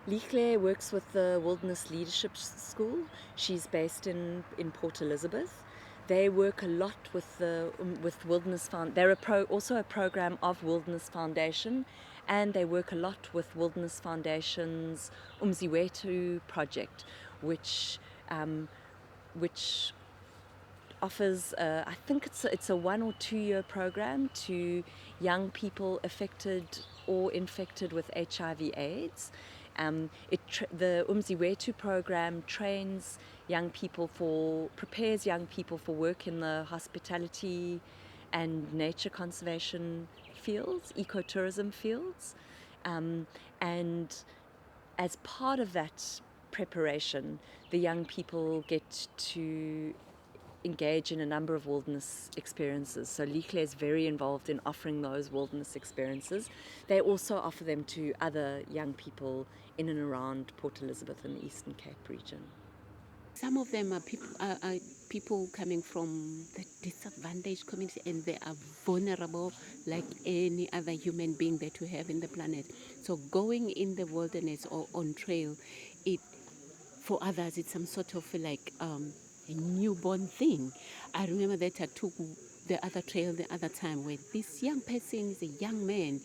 Lihle works with the Wilderness Leadership School. She's based in Port Elizabeth. They work a lot with Wilderness Found. They're also a program of Wilderness Foundation, and they work a lot with Wilderness Foundation's Umziwetu project, which which offers, I think it's a 1 or 2 year program to young people affected or infected with HIV/AIDS. The Umziwetu program prepares young people for work in the hospitality and nature conservation fields, ecotourism fields, and as part of that preparation, the young people get to engage in a number of wilderness experiences. So Lihle is very involved in offering those wilderness experiences. They also offer them to other young people in and around Port Elizabeth and the Eastern Cape region. Some of them are people coming from the disadvantaged community, and they are vulnerable like any other human being that we have in the planet. So going in the wilderness or on trail, it for others it's some sort of like a newborn thing. I remember that I took the other trail the other time where this young person is a young man,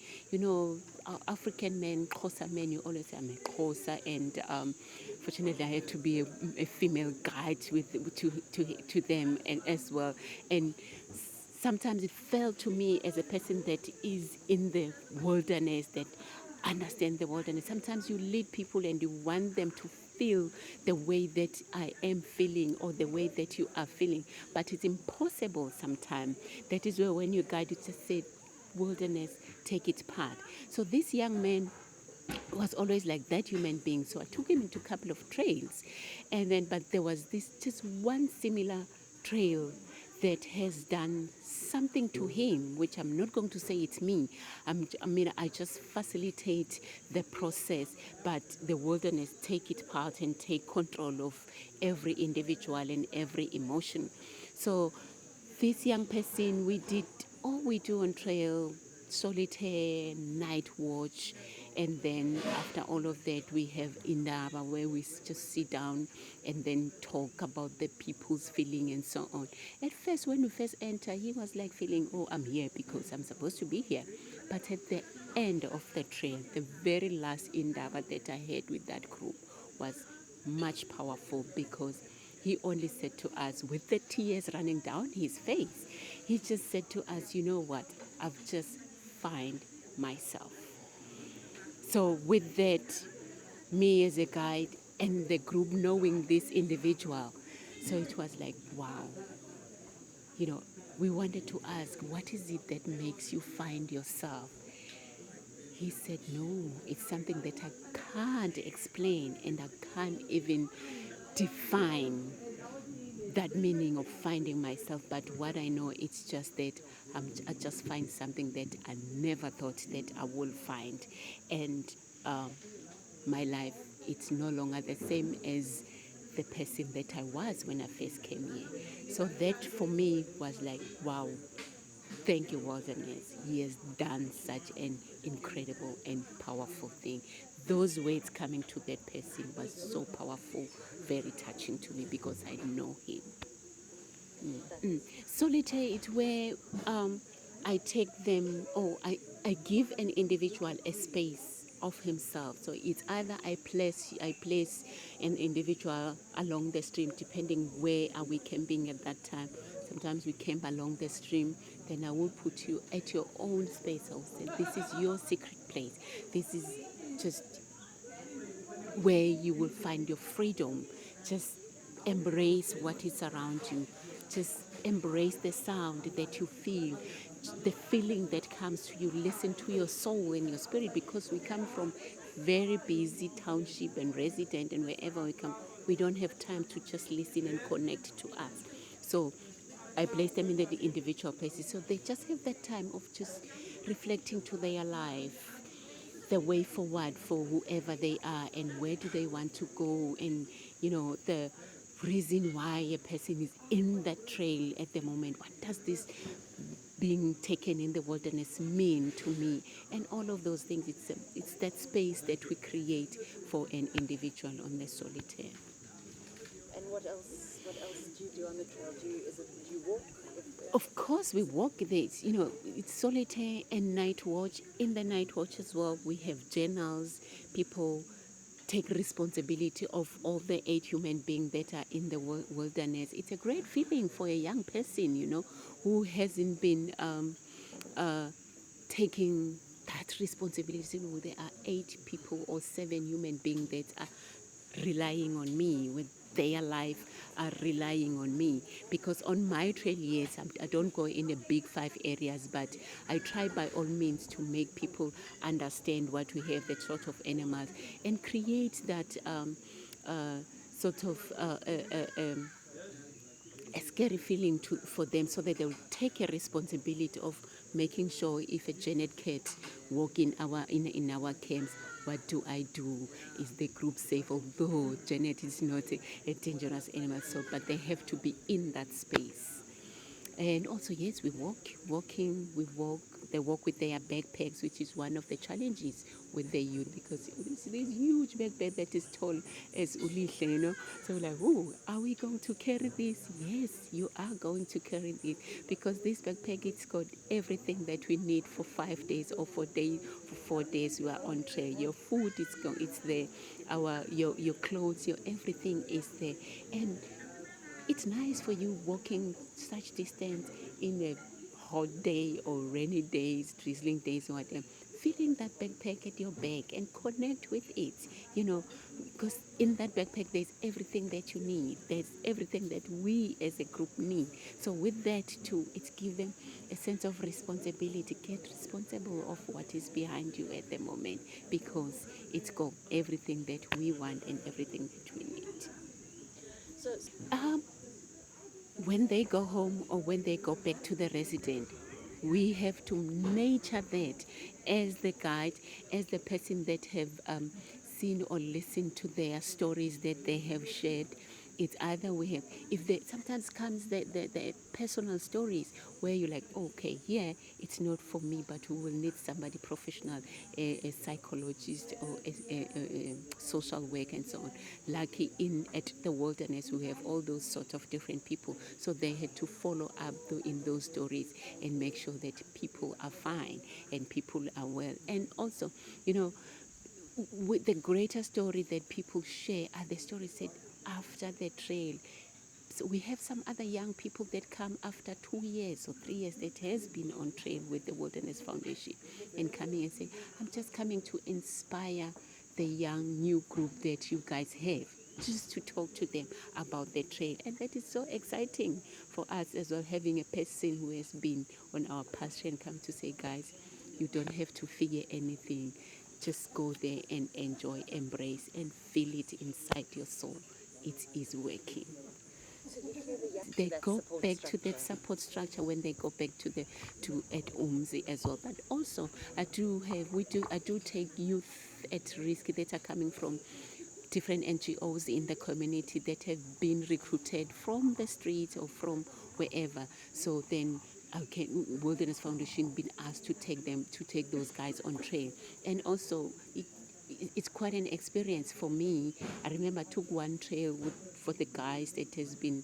African men, Xhosa men, you always say I'm a Xhosa, and fortunately I had to be a female guide to them and as well. And sometimes it felt to me as a person that is in the wilderness, that understand the wilderness. Sometimes you lead people and you want them to feel the way that I am feeling or the way that you are feeling, but it's impossible sometimes. That is where when you guide, you just say, wilderness, take its part. So this young man was always like that human being. So I took him into a couple of trails, but there was this just one similar trail that has done something to him, which I'm not going to say it's me. I just facilitate the process, but the wilderness take it part and take control of every individual and every emotion. So this young person, we did all we do on trail: solitaire, night watch, and then after all of that, we have Indaba, where we just sit down and then talk about the people's feeling and so on. At first, when we first enter, he was like feeling, oh, I'm here because I'm supposed to be here. But at the end of the trail, the very last Indaba that I had with that group was much powerful, because he only said to us, with the tears running down his face, he just said to us, you know what, I've just found myself. So with that, me as a guide and the group knowing this individual, so it was like, wow. We wanted to ask, what is it that makes you find yourself? He said, no, it's something that I can't explain and I can't even define that meaning of finding myself. But what I know, it's just that I just find something that I never thought that I will find. And my life, it's no longer the same as the person that I was when I first came here. So that for me was like, wow, thank you, Wilderness. He has done such an incredible and powerful thing. Those words coming to that person was so powerful, very touching to me, because I know him. Solitaire is where I take them, or I give an individual a space of himself. So it's either I place an individual along the stream, depending where are we camping at that time. Sometimes we camp along the stream, then I will put you at your own space. I'll say, this is your secret place. This is just where you will find your freedom. Just embrace what is around you. Just embrace the sound that you feel, the feeling that comes to you. Listen to your soul and your spirit, because we come from very busy township and resident, and wherever we come, we don't have time to just listen and connect to us. So I place them in the individual places, so they just have that time of just reflecting to their life, the way forward for whoever they are, and where do they want to go, and the reason why a person is in that trail at the moment. What does this being taken in the wilderness mean to me, and all of those things. It's that space that we create for an individual on the solitaire. And what else? What else do you do on the trail? Do you walk? Of course, we walk this. It's solitaire and night watch. In the night watch as well, we have journals. People take responsibility of all the 8 human beings that are in the wilderness. It's a great feeling for a young person, who hasn't been taking that responsibility. There are 8 people or 7 human beings that are relying on me with their life, are relying on me, because on my trail, yes, I don't go in the big 5 areas, but I try by all means to make people understand what we have, the sort of animals, and create that uh, sort of a scary feeling for them, so that they'll take a responsibility of making sure if a Janet cat walk in our camps, what do I do? Is the group safe? Although Janet is not a dangerous animal, but they have to be in that space. And also, yes, we walk, they walk with their backpacks, which is one of the challenges with the youth, because it's this huge backpack that is tall as Lihle. So we're like, oh, are we going to carry this? Yes, you are going to carry it, because this backpack, it's got everything that we need for 5 days, or for 4 days we are on trail. Your food it's there, your clothes, your everything is there. And it's nice for you walking such distance in a hot day or rainy days, drizzling days, or whatever. Feeling that backpack at your back and connect with it, because in that backpack there's everything that you need. There's everything that we as a group need. So with that too, it's given a sense of responsibility. Get responsible of what is behind you at the moment, because it's got everything that we want and everything that we need. So, Um, when they go home or when they go back to the resident, we have to nurture that as the guide, as the person that have seen or listened to their stories that they have shared. It's either we have, if they sometimes comes the personal stories where you're like, okay, yeah, it's not for me, but we will need somebody professional, a psychologist or a social work and so on. Like at the wilderness, we have all those sort of different people, so they had to follow up in those stories and make sure that people are fine and people are well. And also, with the greater story that people share are the stories said after the trail. So we have some other young people that come after 2 years or 3 years that has been on trail with the Wilderness Foundation, and coming and saying, I'm just coming to inspire the young new group that you guys have, just to talk to them about the trail. And that is so exciting for us as well, having a person who has been on our pasture and come to say, guys, you don't have to figure anything. Just go there and enjoy, embrace, and feel it inside your soul. It is working. They go back to that support structure when they go back to at UMZI as well. But also, I do take youth at risk that are coming from different NGOs in the community that have been recruited from the streets or from wherever. So then, okay, Wilderness Foundation been asked to take those guys on trail. And also, it's quite an experience for me. I remember I took one trail for the guys that has been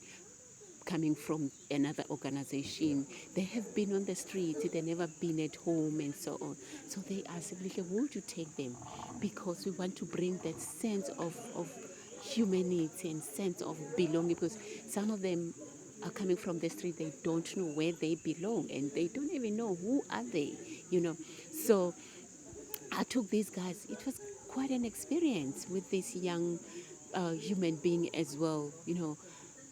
coming from another organization. They have been on the streets, they've never been at home and so on. So they asked me, would you take them? Because we want to bring that sense of humanity and sense of belonging, because some of them are coming from the street, they don't know where they belong and they don't even know who are they. So I took these guys. It was quite an experience with this young human being as well.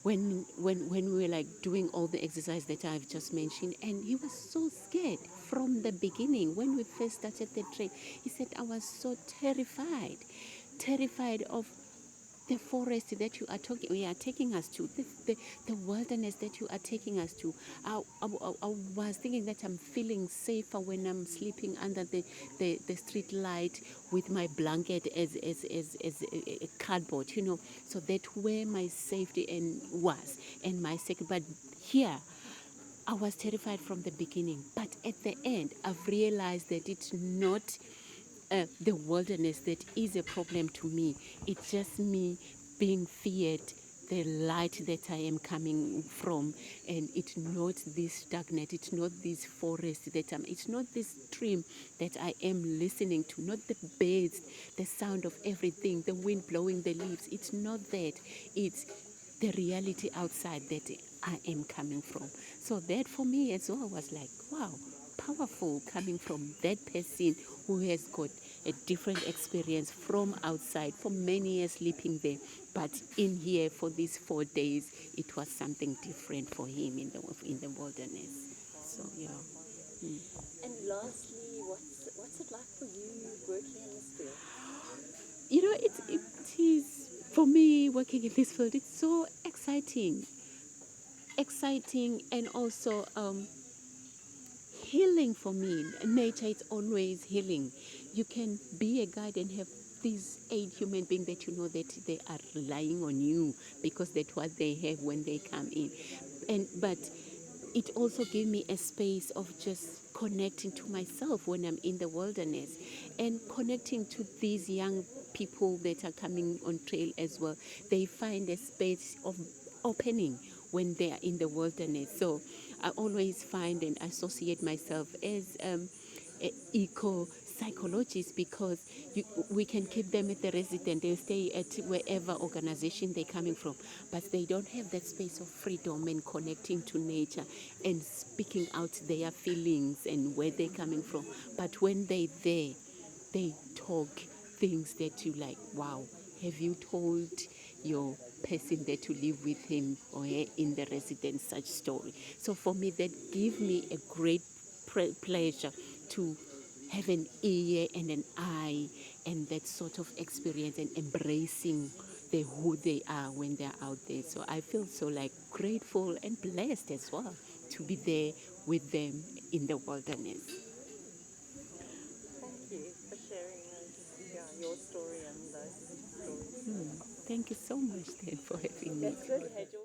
When we were like doing all the exercise that I've just mentioned, and he was so scared from the beginning. When we first started the train, he said, I was so terrified of the forest that we are taking us to, the wilderness that you are taking us to. I was thinking that I'm feeling safer when I'm sleeping under the street light with my blanket as a cardboard. So that where my safety was and my second. But here, I was terrified from the beginning, but at the end, I've realized that it's not the wilderness that is a problem to me. It's just me being feared the light that I am coming from, and it's not this stagnant, it's not this forest that it's not this stream that I am listening to, not the birds, the sound of everything, the wind blowing the leaves. It's not that. It's the reality outside that I am coming from. So that for me as well was like, wow, powerful coming from that person who has got a different experience from outside for many years sleeping there. But in here for these 4 days, it was something different for him in the wilderness. So yeah. And lastly, what's it like for you working in this field? You know, it is for me working in this field. It's so exciting, and also healing for me. Nature is always healing. You can be a guide and have these 8 human beings that you know that they are relying on you because that's what they have when they come in. And but it also gave me a space of just connecting to myself when I'm in the wilderness, and connecting to these young people that are coming on trail as well. They find a space of opening when they are in the wilderness. So I always find and associate myself as eco psychologists, because we can keep them at the resident and stay at wherever organization they're coming from, but they don't have that space of freedom and connecting to nature and speaking out their feelings and where they're coming from. But when they're there, they talk things that you like, wow, have you told your person that you live with him or her in the residence such story? So for me, that give me a great pleasure to have an ear and an eye and that sort of experience, and embracing who they are when they're out there. So I feel so like grateful and blessed as well to be there with them in the wilderness. Thank you for sharing your story and those stories. Thank you so much then for having me. That's good. Had your